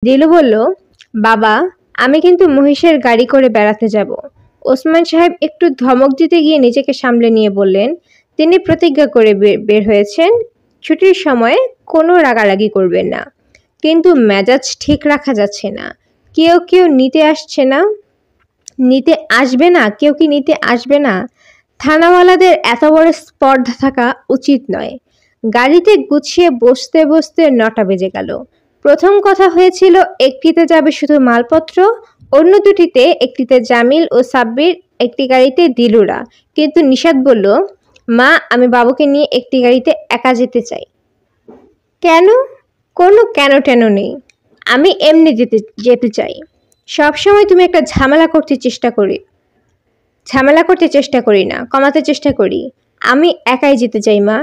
দিলু বলল, বাবা আমি কিন্তু মহিষের গাড়ি করে বেড়াতে যাব। ওসমান সাহেব একটু ধমক দিতে গিয়ে নিজেকে সামলে নিয়ে বললেন, তিনি প্রতিজ্ঞা করে বের হয়েছেন ছুটির সময়ে কোনো রাগারাগি করবেন না। কিন্তু মেজাজ ঠিক রাখা যাচ্ছে না। কেউ কেউ নিতে আসছে না, নিতে আসবে না, কেউ কি নিতে আসবে না? থানাওয়ালাদের এত বড় স্পর্ধা থাকা উচিত নয়। গাড়িতে গুছিয়ে বসতে বসতে 9টা বেজে গেল। প্রথম কথা হয়েছিল একটিতে যাবে শুধু মালপত্র, অন্য দুটিতে, একটিতে জামিল ও সাব্বির, একটি গাড়িতে দিলুরা। কিন্তু নিশাত বলল, মা আমি বাবুকে নিয়ে একটি গাড়িতে একা যেতে চাই। কেন? কোনো কেন টেন নেই, আমি এমনি যেতে চাই। সবসময় তুমি একটা ঝামেলা করতে চেষ্টা করি না, কমাতে চেষ্টা করি। আমি একাই যেতে চাই মা।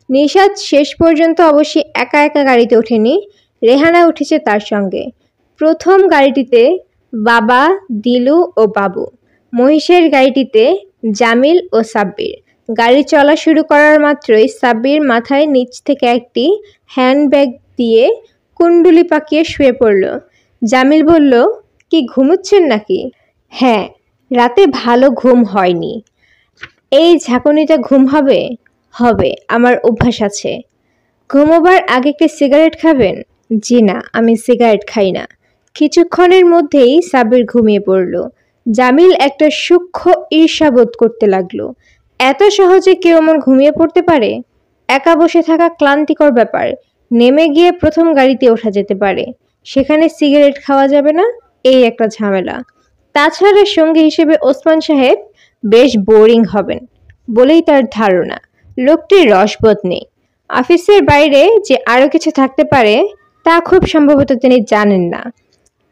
নিশাত শেষ পর্যন্ত অবশ্যই একা একা গাড়িতে ওঠেনি, রেহানা উঠেছে তার সঙ্গে। প্রথম গাড়িটিতে বাবা, দিলু ও বাবু, মহিষের গাড়িটিতে জামিল ও সাব্বির। গাড়ি চলা শুরু করার মাত্রই সাব্বির মাথায় নিচ থেকে একটি হ্যান্ডব্যাগ দিয়ে কুণ্ডুলি পাকিয়ে শুয়ে পড়ল। জামিল বলল, কি ঘুমোচ্ছেন নাকি? হ্যাঁ, রাতে ভালো ঘুম হয়নি। এই ঝাঁকুনিটা ঘুম হবে? হবে, আমার অভ্যাস আছে। ঘুমোবার আগে একটি সিগারেট খাবেন? জি না, আমি সিগারেট খাই না। কিছুক্ষণের মধ্যেই সাব্বির ঘুমিয়ে পড়ল। জামিল একটা সূক্ষ্ম ঈর্ষাবোধ করতে লাগলো। এত সহজে কেউ এমন ঘুমিয়ে পড়তে পারে? একা বসে থাকা ক্লান্তিকর ব্যাপার। নেমে গিয়ে প্রথম গাড়িতে ওঠা যেতে পারে, সেখানে সিগারেট খাওয়া যাবে না, এই একটা ঝামেলা। তাছাড়া সঙ্গী হিসেবে ওসমান সাহেব বেশ বোরিং হবেন বলেই তার ধারণা। লোকটির রসবোধ নেই। অফিসের বাইরে যে আরো কিছু থাকতে পারে তা খুব সম্ভবত তিনি জানেন না।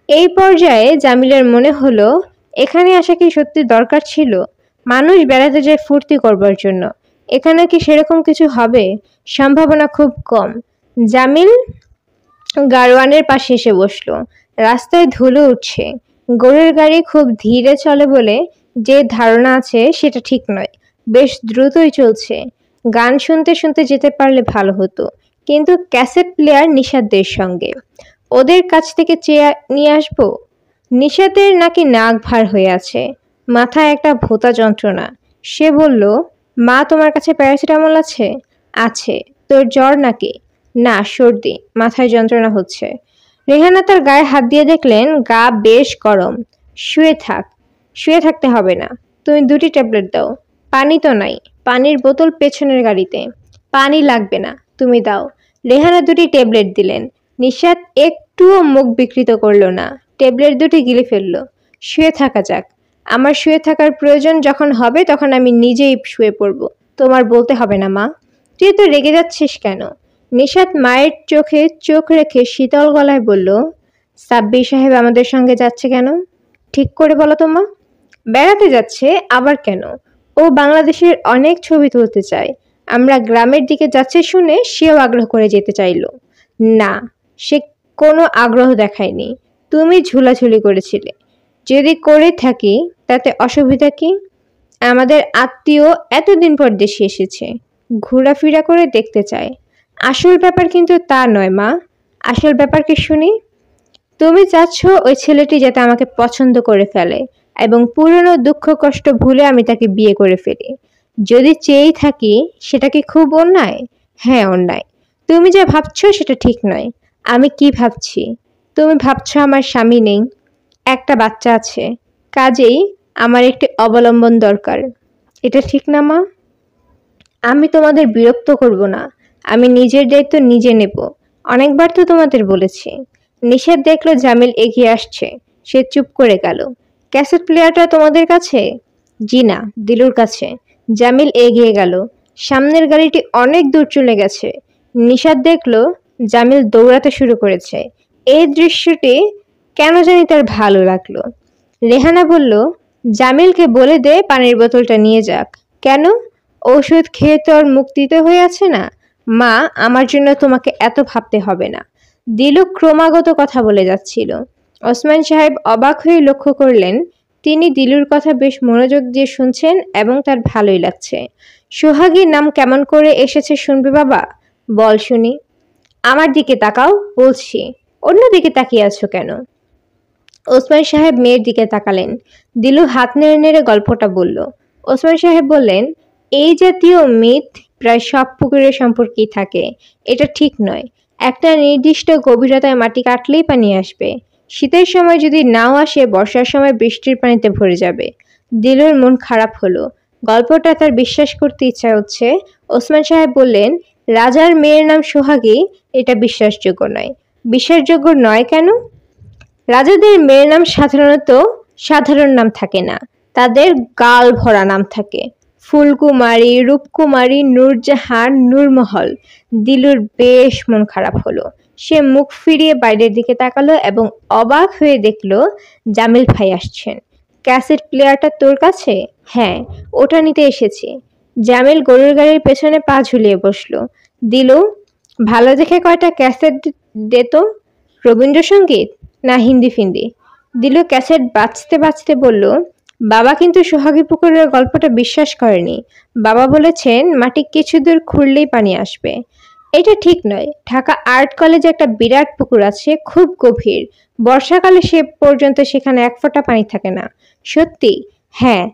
এই পর্যায়ে জামিলের মনে হলো, এখানে আসা কি সত্যি দরকার ছিল? মানুষ বেড়াতে যায় ফুর্তি করবার জন্য, এখানে কি সেরকম কিছু হবে? সম্ভাবনা খুব কম। জামিল গাড়োয়ানের পাশে এসে বসলো। রাস্তায় ধুলো উঠছে। গরুর গাড়ি খুব ধীরে চলে বলে যে ধারণা আছে সেটা ঠিক নয়, বেশ দ্রুতই চলছে। গান শুনতে শুনতে যেতে পারলে ভালো হতো, কিন্তু ক্যাসেট প্লেয়ার নিশাতদের সঙ্গে, ওদের কাছ থেকে চেয়ে নিয়ে আসবো। নিশাতের নাকি নাক ভার হয়ে আছে, মাথায় একটা ভোঁতা যন্ত্রণা। সে বলল, মা তোমার কাছে প্যারাসিটামল আছে? আছে। তোর জ্বর নাকি? না, সর্দি, মাথায় যন্ত্রণা হচ্ছে। রেহানা তার গায়ে হাত দিয়ে দেখলেন গা বেশ গরম। শুয়ে থাকতে হবে না, তুমি 2টি ট্যাবলেট দাও। পানি তো নাই, পানির বোতল পেছনের গাড়িতে। পানি লাগবে না, তুমি দাও। রেহানা 2টি ট্যাবলেট দিলেন। নিশাত একটুও মুখ বিকৃত করল না, ট্যাবলেট 2টি গিলে ফেলল। শুয়ে থাকা যাক, আমার শুয়ে থাকার প্রয়োজন যখন হবে তখন আমি নিজেই শুয়ে পড়ব, তোমার বলতে হবে না মা। তুই তো রেগে যাচ্ছিস কেন? নিশাত মায়ের চোখে চোখ রেখে শীতল গলায় বলল, সাব্বির সাহেব আমাদের সঙ্গে যাচ্ছে কেন? ঠিক করে বলো তো মা। বেড়াতে যাচ্ছে, আবার কেন? ও বাংলাদেশের অনেক ছবি তুলতে চায়। আমরা গ্রামের দিকে যাচ্ছে শুনে সেও আগ্রহ করে যেতে চাইল। না, সে কোনো আগ্রহ দেখায়নি। তুমি ঝুলাঝুলি করেছিলে। যদি করে থাকি তাতে অসুবিধা কি? আমাদের আত্মীয় এতদিন পর দেশে এসেছে, ঘোরাফেরা করে দেখতে চায়। আসল ব্যাপার কিন্তু তা নয় মা। আসল ব্যাপার কি শুনি? তুমি চাচ্ছ ওই ছেলেটি যাতে আমাকে পছন্দ করে ফেলে এবং পুরনো দুঃখ কষ্ট ভুলে আমি তাকে বিয়ে করে ফেলি। যদি চেয়েই থাকি সেটা কি খুব অন্যায়? হ্যাঁ, অন্যায়। তুমি যা ভাবছো সেটা ঠিক নয়। আমি কি ভাবছি? তুমি ভাবছো আমার স্বামী নেই, একটা বাচ্চা আছে, কাজেই আমার একটি অবলম্বন দরকার। এটা ঠিক না মা? আমি তোমাদের বিরক্ত করব না, আমি নিজের দায়িত্ব নিজে নেব। অনেকবার তো তোমাদের বলেছি। নিশাত দেখলো জামিল এগিয়ে আসছে, সে চুপ করে গেল। ক্যাসেট প্লেয়ারটা তোমাদের কাছে? জি না, দিলুর কাছে। জামিল এগিয়ে গেল। সামনের গাড়িটি অনেক দূর চলে গেছে। নিশাত দেখলো জামিল দৌড়াতে শুরু করেছে। এই দৃশ্যটি কেন জানি তার ভালো লাগলো। রেহানা বলল, জামিলকে বলে দে পানির বোতলটা নিয়ে যাক। কেন? ওষুধ খেয়ে তো আর মুক্তিতে হয়ে আছে না। মা, আমার জন্য তোমাকে এত ভাবতে হবে না। দিলু ক্রমাগত কথা বলে যাচ্ছিল। ওসমান সাহেব অবাক হয়ে লক্ষ্য করলেন তিনি দিলুর কথা বেশ মনোযোগ দিয়ে শুনছেন এবং তার ভালোই লাগছে। সোহাগীর নাম কেমন করে এসেছে শুনবে বাবা? বল শুনি। আমার দিকে তাকাও, বলছি। অন্যদিকে তাকিয়ে আছো কেন? ওসমান সাহেব মেয়ের দিকে তাকালেন। দিলু হাত নেড়ে নেড়ে গল্পটা বলল। ওসমান সাহেব বললেন, এই জাতীয় মিথ প্রায় সব পুকুরের সম্পর্কেই থাকে। এটা ঠিক নয়। একটা নির্দিষ্ট গভীরতায় মাটি কাটলেই পানি আসবে। শীতের সময় যদি নাও আসে, বর্ষার সময় বৃষ্টির পানিতে ভরে যাবে। দিলুর মন খারাপ হলো। গল্পটা তার বিশ্বাস করতে ইচ্ছা হচ্ছে। ওসমান সাহেব বললেন, রাজার মেয়ের নাম সোহাগী, এটা বিশ্বাসযোগ্য নয়। বিশ্বাসযোগ্য নয় কেন? রাজাদের মেয়ের নাম সাধারণত সাধারণ নাম থাকে না, তাদের গাল ভরা নাম থাকে। ফুলকুমারী, রূপকুমারী, নূরজাহান, নূরমহল। দিলুর বেশ মন খারাপ হলো। সে মুখ ফিরিয়ে বাইরের দিকে তাকালো এবং অবাক হয়ে দেখলো জামিল ভাই আসছেন। ক্যাসেট প্লেয়ারটা তোর কাছে? হ্যাঁ, ওটা নিতে এসেছি। জামিল গরুর গাড়ির পেছনে পা ঝুলিয়ে বসলো। দিলু, ভালো দেখে কয়টা ক্যাসেট দে তো। রবীন্দ্রসঙ্গীত না হিন্দি ফিন্দি? দিলু ক্যাসেট বাজতে বাজতে বলল, বাবা কিন্তু সোহাগী পুকুরের গল্পটা বিশ্বাস করেনি। বাবা বলেছেন মাটি কিছু দূর খুঁড়লেই পানি আসবে। এটা ঠিক নয়। ঢাকা আর্ট কলেজে একটা বিরাট পুকুর আছে, খুব গভীর। বর্ষাকালে সে পর্যন্ত সেখানে এক ফোঁটা পানি থাকে না। সত্যি? হ্যাঁ।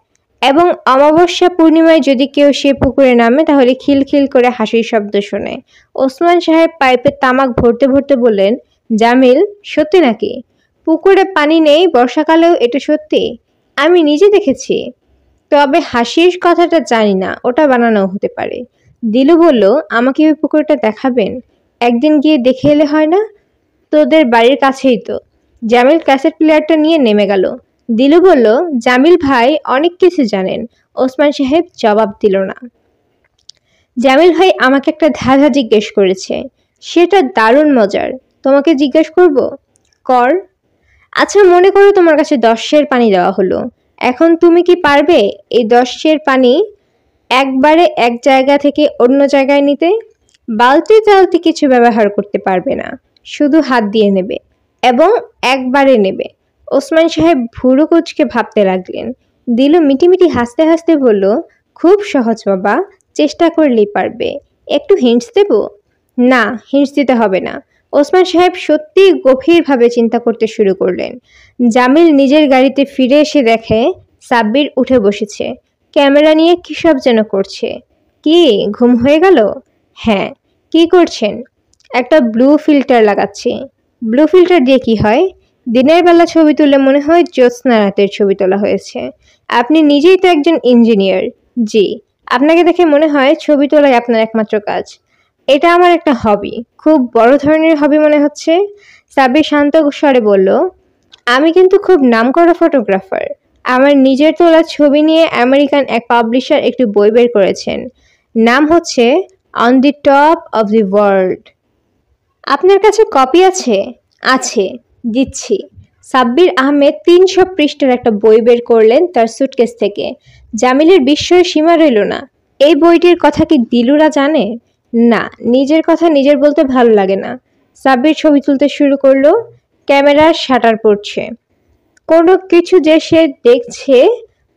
এবং অমাবস্যা পূর্ণিমায় যদি কেউ সে পুকুরে নামে তাহলে খিলখিল করে হাসির শব্দ শোনে। ওসমান সাহেব পাইপে তামাক ভরতে ভরতে বললেন, জামিল, সত্যি নাকি? পুকুরে পানি নেই বর্ষাকালেও? এটা সত্যি, আমি নিজে দেখেছি। তবে হাসির কথাটা জানি না, ওটা বানানো হতে পারে। দিলু বলল, আমাকে ওই পুকুরটা দেখাবেন? একদিন গিয়ে দেখে এলে হয় না? তোদের বাড়ির কাছেই তো। জামিল ক্যাসেট প্লেয়ারটা নিয়ে নেমে গেল। দিলু বলল, জামিল ভাই অনেক কিছু জানেন। ওসমান সাহেব জবাব দিল না। জামিল ভাই আমাকে একটা ধাঁধা জিজ্ঞেস করেছে, সেটা দারুণ মজার। তোমাকে জিজ্ঞেস করব? কর। আচ্ছা, মনে করো তোমার কাছে 10 সের পানি দেওয়া হলো। এখন তুমি কি পারবে এই 10 সের পানি একবারে এক জায়গা থেকে অন্য জায়গায় নিতে? বালতি টালতি কিছু ব্যবহার করতে পারবে না, শুধু হাত দিয়ে নেবে এবং একবারে নেবে। ওসমান সাহেব ভুরু কুঁচকে ভাবতে লাগলেন। দিলু মিটিমিটি হাসতে হাসতে বলল, খুব সহজ বাবা, চেষ্টা করলেই পারবে। একটু হিন্টস দেব? না, হিন্টস দিতে হবে না। ওসমান সাহেব সত্যিই গভীরভাবে চিন্তা করতে শুরু করলেন। জামিল নিজের গাড়িতে ফিরে এসে দেখে সাব্বির উঠে বসেছে, ক্যামেরা নিয়ে কী সব যেন করছে। কি, ঘুম হয়ে গেল? হ্যাঁ। কি করছেন? একটা ব্লু ফিল্টার লাগাচ্ছি। ব্লু ফিল্টার দিয়ে কি হয়? দিনের বেলা ছবি তুলে মনে হয় জ্যোৎস্না রাতের ছবি তোলা হয়েছে। আপনি নিজেই তো একজন ইঞ্জিনিয়ার। জি। আপনাকে দেখে মনে হয় ছবি তোলাই আপনার একমাত্র কাজ। এটা আমার একটা হবি। খুব বড় ধরনের হবি মনে হচ্ছে। সাব্বির শান্ত স্বরে বলল, আমি কিন্তু খুব নামকরা ফটোগ্রাফার। আমার নিজের তোলা ছবি নিয়ে আমেরিকান এক পাবলিশার একটি বই বের করেছেন। নাম হচ্ছে on the top of the world. আপনার কাছে কপি আছে? আছে, দিচ্ছি। সাব্বির আহমেদ 300 পৃষ্ঠার একটা বই বের করলেন তার সুটকেস থেকে। জামিলের বিস্ময়ের সীমা রইল না। এই বইটির কথা কি দিলুরা জানে? না, নিজের কথা নিজের বলতে ভালো লাগে না। সাব্বির ছবি তুলতে শুরু করলো। ক্যামেরার শাটার পড়ছে। কোনো কিছু যে সে দেখছে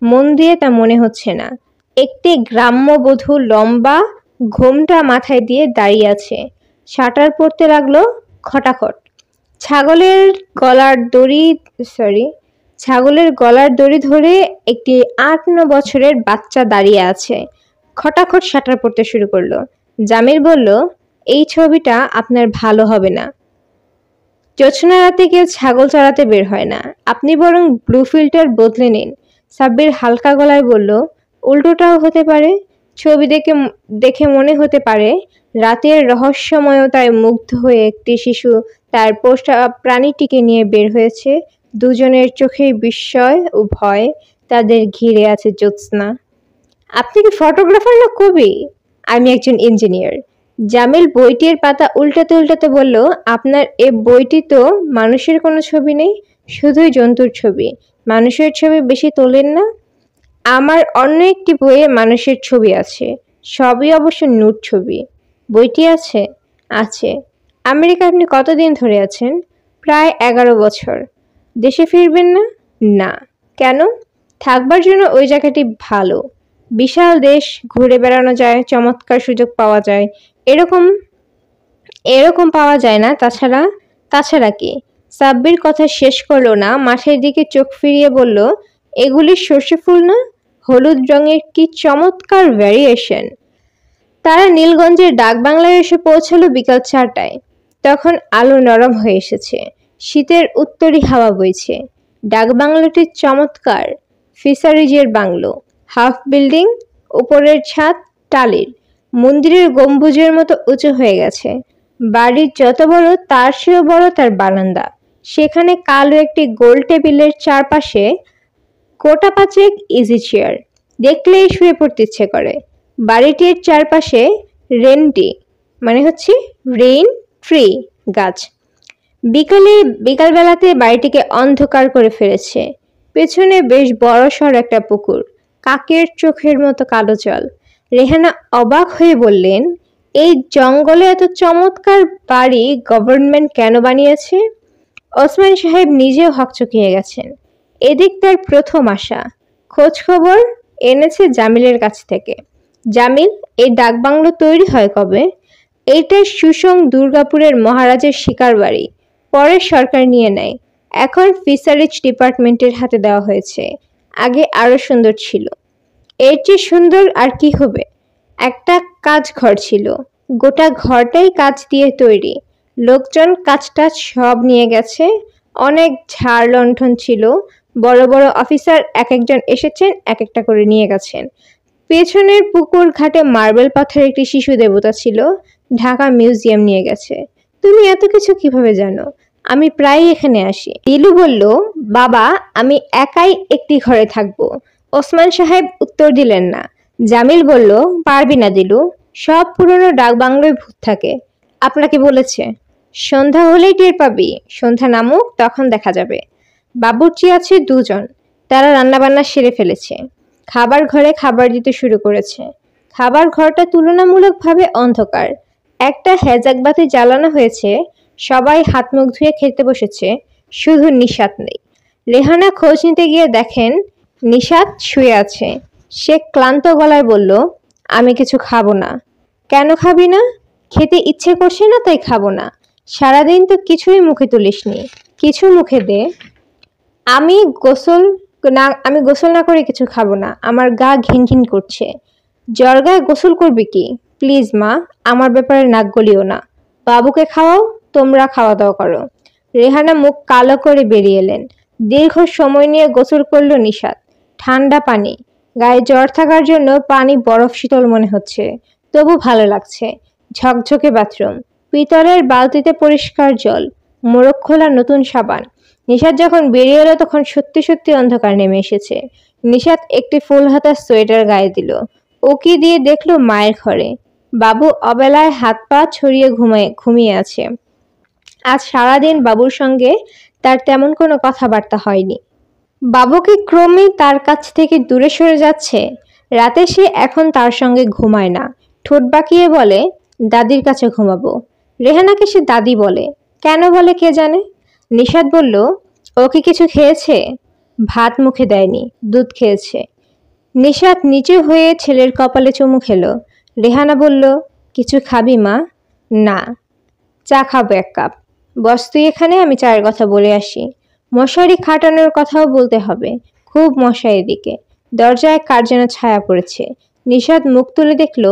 মন দিয়ে তা মনে হচ্ছে না। একটি গ্রাম্যবধূ লম্বা ঘোমটা মাথায় দিয়ে দাঁড়িয়ে আছে। শাটার পড়তে লাগলো খটাখট। ছাগলের গলার দড়ি ধরে একটি 8-9 বছরের বাচ্চা দাঁড়িয়ে আছে। খটাখট শাটার পড়তে শুরু করলো। জামিল বলল, এই ছবিটা আপনার ভালো হবে না। জ্যোৎস্না রাতে কেউ ছাগল চড়াতে বের হয় না। আপনি বরং ব্লু ফিল্টার বদলে নিন। সাব্বির হালকা গলায় বলল, উল্টোটাও হতে পারে। ছবি দেখে মনে হতে পারে রাতের রহস্যময়তায় মুগ্ধ হয়ে একটি শিশু তার পোষা প্রাণীটিকে নিয়ে বের হয়েছে। দুজনের চোখেই বিস্ময় ও ভয়। তাদের ঘিরে আছে জ্যোৎস্না। আপনি কি ফটোগ্রাফার না কবি? আমি একজন ইঞ্জিনিয়ার। জামিল বইটির পাতা উল্টাতে উল্টাতে বলল, আপনার এ বইটি তো মানুষের কোনো ছবি নেই, শুধুই জন্তুর ছবি। মানুষের ছবি বেশি তোলেন না? আমার অন্য একটি বইয়ে মানুষের ছবি আছে, সবই অবশ্য নুট ছবি। বইটি আছে? আছে। আমেরিকায় আপনি কতদিন ধরে আছেন? প্রায় 11 বছর। দেশে ফিরবেন না? না। কেন? থাকবার জন্য ওই জায়গাটি ভালো। বিশাল দেশ, ঘুরে বেড়ানো যায়, চমৎকার সুযোগ পাওয়া যায়। এরকম পাওয়া যায় না। তাছাড়া তাছাড়া কি? সাব্বির কথা শেষ করলো না, মাঠের দিকে চোখ ফিরিয়ে বলল, এগুলি সর্ষে ফুল না? হলুদ রঙের কি চমৎকার ভ্যারিয়েশন। তারা নীলগঞ্জের ডাকবাংলায় এসে পৌঁছালো বিকাল 4টায়। তখন আলো নরম হয়ে এসেছে, শীতের উত্তরি হাওয়া বইছে। ডাকবাংলোটি চমৎকার, ফিশারিজের বাংলো, হাফ বিল্ডিং, উপরের ছাদ টালির, মন্দিরের গম্বুজের মতো উঁচু হয়ে গেছে। বাড়ির যত বড় তার চেয়েও বড় তার বারান্দা। সেখানে কালো একটি গোল টেবিলের চারপাশে গোটা পাঁচেক ইজি চেয়ার, দেখলেই শুয়ে পড়তে ইচ্ছে করে। বাড়িটির চারপাশে রেইন ট্রি গাছ। বিকালবেলাতে বাড়িটিকে অন্ধকার করে ফেলেছে। পেছনে বেশ বড়সড় একটা পুকুর, কাকের চোখের মতো কালো জল। রেহানা অবাক হয়ে বললেন, এই জঙ্গলে এত চমৎকার বাড়ি গভর্নমেন্ট কেন বানিয়েছে? ওসমান সাহেব নিজেও হকচকিয়ে গেছেন। এদিক তার প্রথম আসা। খোঁজ খবর এনেছে জামিলের কাছ থেকে। জামিল, এই ডাকবাংলো তৈরি হয় কবে? এইটা সুসং দুর্গাপুরের মহারাজের শিকার বাড়ি, পরে সরকার নিয়ে নেয়। এখন ফিশারিজ ডিপার্টমেন্টের হাতে দেওয়া হয়েছে। আগে আরো সুন্দর ছিল। এর চেয়ে সুন্দর আর কি হবে? একটা কাজ ঘর ছিল, গোটা ঘরটাই কাচ দিয়ে তৈরি। লোকজন কাজটা সব নিয়ে গেছে। অনেক ঝাড় লণ্ঠন ছিল। বড় বড় অফিসার এক একজন এসেছেন, এক একটা করে নিয়ে গেছেন। পেছনের পুকুর ঘাটে মার্বেল পাথরের একটি শিশু দেবতা ছিল, ঢাকা মিউজিয়াম নিয়ে গেছে। তুমি এত কিছু কিভাবে জানো? আমি প্রায় এখানে আসি। দিলু বলল, বাবা, আমি একাই একটি ঘরে থাকবো। ওসমান সাহেব উত্তর দিলেন না। জামিল বলল, পারবি না দিলু, সব পুরনো ডাকবাংলোয় ভূত থাকে। আপনাকে বলেছে। সন্ধ্যা হলেই টের পাবি। সন্ধ্যা নামুক, তখন দেখা যাবে। বাবুর্চি আছে 2 জন, তারা রান্নাবান্না সেরে ফেলেছে। খাবার ঘরে খাবার দিতে শুরু করেছে। খাবার ঘরটা তুলনামূলকভাবে অন্ধকার। একটা হেজাক বাতি জ্বালানো হয়েছে। সবাই হাত মুখ ধুয়ে খেতে বসেছে, শুধু নিশাত নেই। রেহানা খোঁজ নিতে গিয়ে দেখেন নিশাত শুয়ে আছে। সে ক্লান্ত গলায় বলল, আমি কিছু খাবো না। কেন খাবি না? খেতে ইচ্ছে করছে না তাই খাবো না। সারাদিন তো কিছুই মুখে তুলিসনি, কিছু মুখে দে। আমি গোসল না করে কিছু খাবো না। আমার গা ঘিন ঘিন করছে। জ্বর গায়ে গোসল করবি কি? প্লিজ মা, আমার ব্যাপারে নাক গলিও না। বাবুকে খাওয়াও, তোমরা খাওয়া দাওয়া করো। রেহানা মুখ কালো করে বেরিয়ে এলেন। দীর্ঘ সময় নিয়ে গোসল করলো নিশাত। ঠান্ডা পানি, গায়ে জ্বর থাকার জন্য পানি বরফ শীতল মনে হচ্ছে, তবু ভালো লাগছে। ঝকঝকে বাথরুম, পিতলের বালতিতে পরিষ্কার জল, মোড়ক খোলা নতুন সাবান। নিশাত যখন বেরিয়ে এলো তখন সত্যি সত্যি অন্ধকার নেমে এসেছে। নিশাত একটি ফুল হাতা সোয়েটার গায়ে দিল। উকি দিয়ে দেখলো মায়ের ঘরে। বাবু অবেলায় হাত পা ছড়িয়ে ঘুমিয়ে আছে। আজ সারাদিন বাবুর সঙ্গে তার তেমন কোনো কথাবার্তা হয়নি। বাবুকে ক্রমে তার কাছ থেকে দূরে সরে যাচ্ছে। রাতে সে এখন তার সঙ্গে ঘুমায় না। ঠোঁট বাঁকিয়ে বলে, দাদির কাছে ঘুমাবো। রেহানাকে সে দাদি বলে। কেন বলে কে জানে। নিশাত বলল, ও কি কিছু খেয়েছে? ভাত মুখে দেয়নি, দুধ খেয়েছে। নিশাত নিচু হয়ে ছেলের কপালে চুমু খেলো। রেহানা বলল, কিছু খাবি মা? না, চা খাবো 1 কাপ। বস তুই এখানে, আমি চায়ের কথা বলে আসি। মশারি খাটানোর কথাও বলতে হবে, খুব মশা এদিকে। দরজায় কার যেন ছায়া পড়েছে। নিশাত মুখ তুলে দেখলো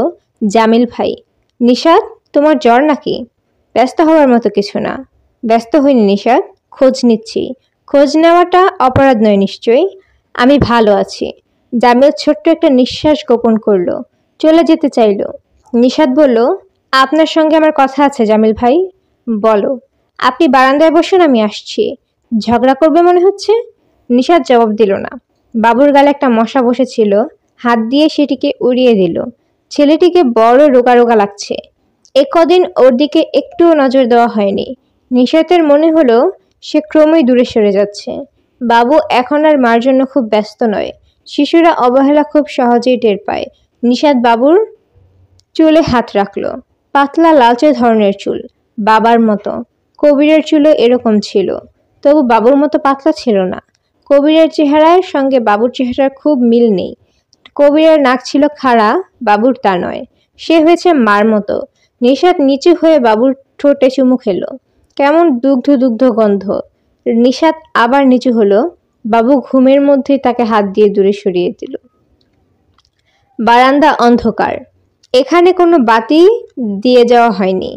জামিল ভাই। নিশাত, তোমার জ্বর নাকি? ব্যস্ত হওয়ার মতো কিছু না। ব্যস্ত হইনি নিশাত, খোঁজ নিচ্ছি। খোঁজ নেওয়াটা অপরাধ নয় নিশ্চয়ই। আমি ভালো আছি। জামিল ছোট্ট একটা নিঃশ্বাস গোপন করলো, চলে যেতে চাইল। নিশাত বলল, আপনার সঙ্গে আমার কথা আছে জামিল ভাই। বলো। আপনি বারান্দায় বসুন, আমি আসছি। ঝগড়া করবে মনে হচ্ছে। নিশাত জবাব দিল না। বাবুর গালে একটা মশা বসেছিল, হাত দিয়ে সেটিকে উড়িয়ে দিল। ছেলেটিকে বড় রোগা রোগা লাগছে। কদিন ওর দিকে একটুও নজর দেওয়া হয়নি। নিশাতের মনে হলো সে ক্রমেই দূরে সরে যাচ্ছে। বাবু এখন আর মার জন্য খুব ব্যস্ত নয়। শিশুরা অবহেলা খুব সহজেই টের পায়। নিশাত বাবুর চুলে হাত রাখলো। পাতলা লালচে ধরনের চুল, বাবার মতো। কবিরের চুলও এরকম ছিল, তবু বাবুর মতো পাতলা ছিল না। কবিরের চেহারার সঙ্গে বাবুর চেহারার খুব মিল নেই। কবিরের নাক ছিল খাড়া, বাবুর তা নয়। সে হয়েছে মার মতো। নিশাত নিচু হয়ে বাবুর ঠোঁটে চুমু খেলো। কেমন দুগ্ধ দুগ্ধ গন্ধ। নিশাত আবার নিচু হলো। বাবু ঘুমের মধ্যেই তাকে হাত দিয়ে দূরে সরিয়ে দিল। বারান্দা অন্ধকার। এখানে কোনো বাতি দিয়ে যাওয়া হয়নি।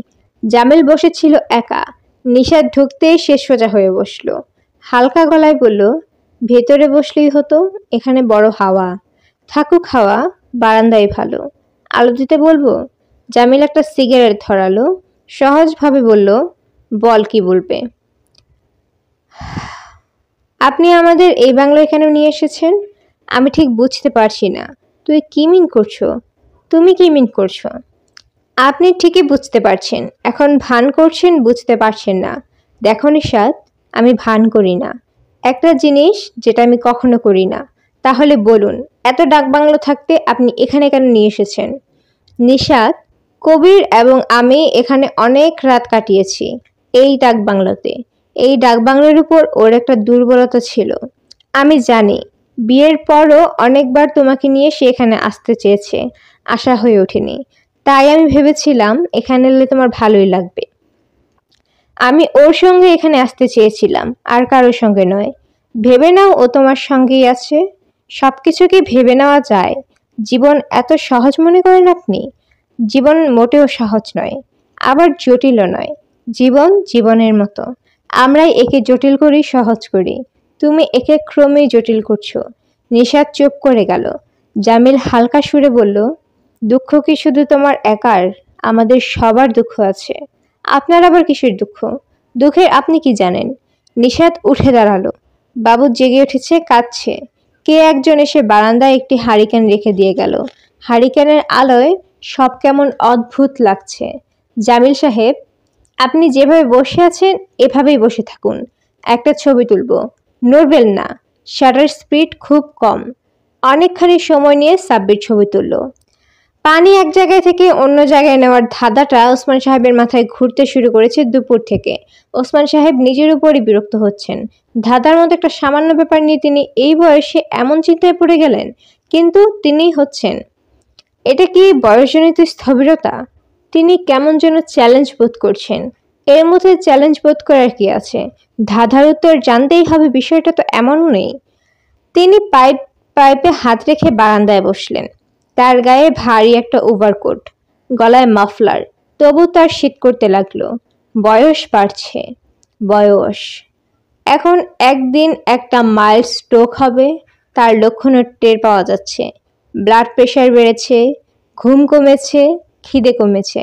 জামিল বসেছিল একা। নিশাত ঢুকতেই সে সোজা হয়ে বসলো। হালকা গলায় বলল, ভেতরে বসলেই হতো, এখানে বড় হাওয়া। থাকুক হাওয়া, বারান্দায় ভালো। আলো দিতে বলবো? জামিল একটা সিগারেট ধরালো। সহজভাবে বলল, বল কি বলবে। আপনি আমাদের এই বাংলায় কেন নিয়ে এসেছেন? আমি ঠিক বুঝতে পারছি না। তুই কি মিন করছো? তুমি কি মিন করছো? আপনি ঠিকই বুঝতে পারছেন, এখন ভান করছেন বুঝতে পারছেন না। দেখো নিশাত, আমি ভান করি না। একটা জিনিস যেটা আমি কখনো করি না। তাহলে বলুন, এত ডাকবাংলো থাকতে আপনি এখানে কেন নিয়ে এসেছেন? নিশাত, কবির এবং আমি এখানে অনেক রাত কাটিয়েছি এই ডাকবাংলোতে। এই ডাকবাংলোর উপর ওর একটা দুর্বলতা ছিল। আমি জানি, বিয়ের পরও অনেকবার তোমাকে নিয়ে সে এখানে আসতে চেয়েছে, আশা হয়ে ওঠেনি। তাই আমি ভেবেছিলাম এখানে এলে তোমার ভালোই লাগবে। আমি ওর সঙ্গে এখানে আসতে চেয়েছিলাম, আর কারোর সঙ্গে নয়। ভেবে নাও ও তোমার সঙ্গেই আছে। সবকিছু কি ভেবে নেওয়া যায়? জীবন এত সহজ মনে করেন আপনি? জীবন মোটেও সহজ নয়, আবার জটিলও নয়। জীবন জীবনের মতো। আমরাই একে জটিল করি, সহজ করি। তুমি একে ক্রমেই জটিল করছো। নিশাত চুপ করে গেল। জামিল হালকা সুরে বলল, দুঃখ কি শুধু তোমার একার? আমাদের সবার দুঃখ আছে। আপনার আবার কিসের দুঃখ? দুঃখের আপনি কি জানেন? নিশাত উঠে দাঁড়ালো। বাবু জেগে উঠেছে, কাঁদছে। কে একজন এসে বারান্দায় একটি হারিকেন রেখে দিয়ে গেল। হারিকেনের আলোয় সব কেমন অদ্ভুত লাগছে। জামিল সাহেব, আপনি যেভাবে বসে আছেন এভাবেই বসে থাকুন। একটা ছবি তুলব। নড়বেন না। শাটার স্পিড খুব কম। অনেকখানি সময় নিয়ে সাব্বির ছবি তুলল। পানি এক জায়গায় থেকে অন্য জায়গায় নেওয়ার ধাঁধাটা ওসমান সাহেবের মাথায় ঘুরতে শুরু করেছে দুপুর থেকে। ওসমান সাহেব নিজের উপরই বিরক্ত হচ্ছেন। ধাঁধার মতো একটা সামান্য ব্যাপার নিয়ে তিনি এই বয়সে এমন চিন্তায় পড়ে গেলেন, কিন্তু তিনিই হচ্ছেন। এটা কি বয়সজনিত স্থবিরতা? তিনি কেমন যেন চ্যালেঞ্জ বোধ করছেন। এর মধ্যে চ্যালেঞ্জ বোধ করার কি আছে? ধাঁধার উত্তর জানতেই হবে, বিষয়টা তো এমনও নেই। তিনি পাইপে হাত রেখে বারান্দায় বসলেন। তার গায়ে ভারী একটা ওভারকোট, গলায় মাফলার, তবু তার শীত করতে লাগলো। বয়স বাড়ছে, বয়স। এখন একদিন একটা মাইল্ড স্ট্রোক হবে, তার লক্ষণও টের পাওয়া যাচ্ছে। ব্লাড প্রেশার বেড়েছে, ঘুম কমেছে, খিদে কমেছে,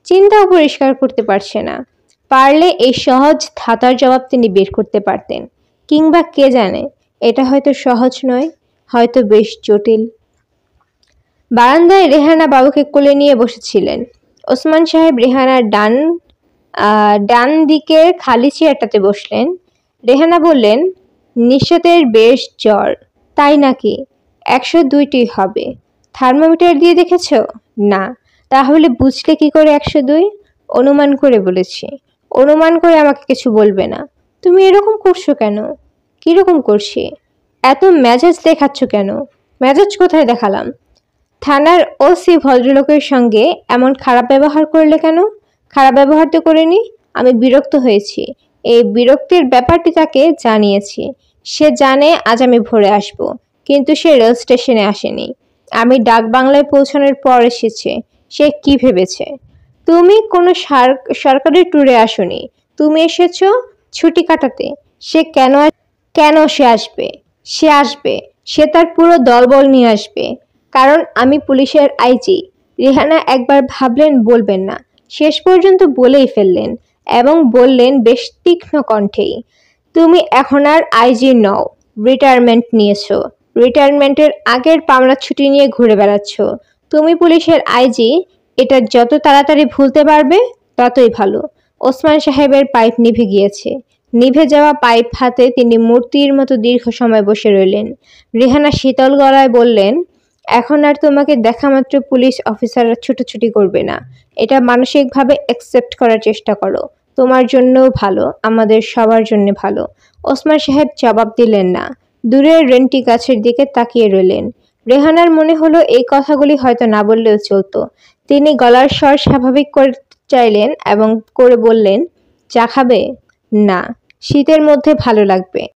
চিন্তাও পরিষ্কার করতে পারছে না। পারলে এই সহজ ধাঁধার জবাব তিনি বের করতে পারতেন, কিংবা কে জানে, এটা হয়তো সহজ নয়, হয়তো বেশ জটিল। বারান্দায় রেহানা বাবুকে কোলে নিয়ে বসেছিলেন। ওসমান সাহেব রেহানার ডান দিকের খালি চেয়ারটাতে বসলেন। রেহানা বললেন, নিশাতের বেশ জ্বর। তাই নাকি? 102টি হবে। থার্মোমিটার দিয়ে দেখেছ? না। তাহলে বুঝলে কি করে 102? অনুমান করে বলেছি। অনুমান করে আমাকে কিছু বলবে না। তুমি এরকম করছো কেন? কিরকম করছি? এত মেজাজ দেখাচ্ছ কেন? মেজাজ কোথায় দেখালাম? থানার ওসি ভদ্রলোকের সঙ্গে এমন খারাপ ব্যবহার করলে কেন? খারাপ ব্যবহার তো করিনি। আমি বিরক্ত হয়েছি। এই বিরক্তির ব্যাপারটি তাকে জানিয়েছি। সে জানে আজ আমি ভোরে আসব, কিন্তু সে রেল স্টেশনে আসেনি। আমি ডাক বাংলায় পৌঁছানোর পর এসেছে। সে কি ভেবেছে? তুমি কোনো সরকারি ট্যুরে আসোনি। তুমি এসেছো ছুটি কাটাতে। সে কেন সে আসবে? সে আসবে। সে তার পুরো দলবল নিয়ে আসবে। কারণ আমি পুলিশের আইজি। রেহানা একবার ভাবলেন বলবেন না, শেষ পর্যন্ত বলেই ফেললেন, এবং বললেন বেশ তীক্ষ্ণ কণ্ঠেই, তুমি এখন আর আইজি নও, রিটায়ারমেন্ট নিয়েছো। রিটায়ারমেন্টের আগের পাওনা ছুটি নিয়ে ঘুরে বেড়াচ্ছ। তুমি পুলিশের আইজি। এটা যত তাড়াতাড়ি ভুলতে পারবে ততই ভালো। ওসমান সাহেবের পাইপ নিভে গিয়েছে। নিভে যাওয়া পাইপ হাতে তিনি মূর্তির মতো দীর্ঘ সময় বসে রইলেন। রেহানা শীতল গলায় বললেন, এখন আর তোমাকে দেখা মাত্র পুলিশ অফিসাররা ছুটোছুটি করবে না। এটা মানসিকভাবে অ্যাকসেপ্ট করার চেষ্টা করো। তোমার জন্যও ভালো, আমাদের সবার জন্য ভালো। ওসমান সাহেব জবাব দিলেন না। দূরের রেন্টি গাছের দিকে তাকিয়ে রইলেন। রেহানার মনে হলো এই কথাগুলি হয়তো না বললেও চলতো। তিনি গলার স্বর স্বাভাবিক করতে চাইলেন এবং করে বললেন, চা খাবে? না, শীতের মধ্যে ভালো লাগবে।